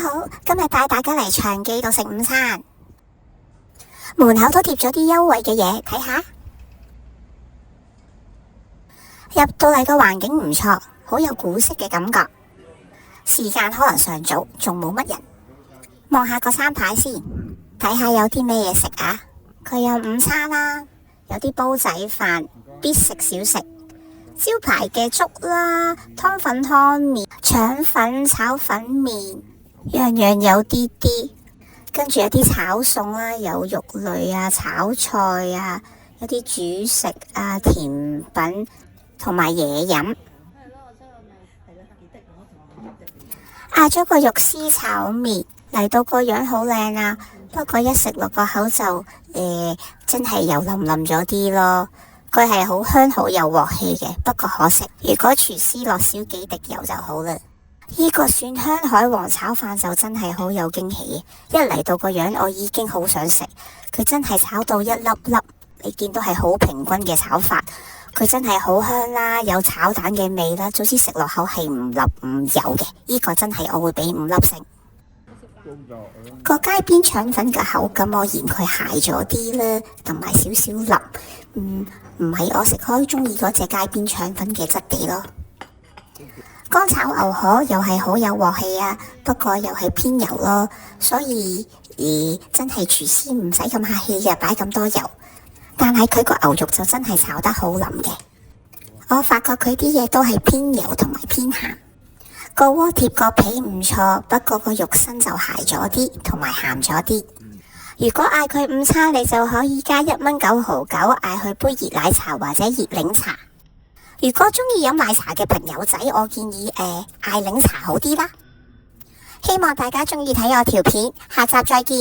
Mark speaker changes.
Speaker 1: 好，今日帶大家嚟長記度食午餐，門口都貼咗啲優惠嘅嘢，睇下。入到嚟個環境唔錯，好有古色嘅感覺。時間可能尚早，仲冇乜人。望下個餐牌先，睇下有啲咩嘢食啊。佢有午餐啦，有啲煲仔飯，必食小食，招牌嘅粥啦，湯粉湯麵、腸粉炒粉麵，樣樣有啲啲。跟住有啲炒餸啦，有肉類啊、炒菜啊，有啲主食啊、甜品同埋嘢飲。嗌咗個肉絲炒麵，嚟到個樣好靚啊，不過一食落個口就真係油淋淋咗啲咯。佢係好香好有鑊氣嘅，不過可惜如果廚師落少幾滴油就好啦。呢個蒜香海皇炒飯就真係好有驚喜，一嚟到個樣我已經好想食。佢真係炒到一粒粒，你見到係好平均嘅炒法。佢真係好香啦，有炒蛋嘅味啦，總之食落口係唔辣唔油嘅。呢個真係我會俾5粒星。個街邊腸粉嘅口感我嫌佢鞋咗啲啦，同埋少少腍，唔係我食開中意嗰隻街邊腸粉嘅質地咯。乾炒牛河又係好有鑊氣啊，不過又係偏油咯，所以真係廚師唔使咁客氣嘅，擺咁多油。但係佢個牛肉就真係炒得好腍嘅。我發覺佢啲嘢都係偏油同埋偏鹹。個鍋貼個皮唔錯，不過個肉身就鞋咗啲，同埋鹹咗啲。如果嗌佢午餐，你就可以加1蚊9毫9，嗌佢杯熱奶茶或者熱檸茶。如果中意飲奶茶嘅朋友仔，我建議嗌檸茶好啲啦。希望大家中意睇我條片，下集再見。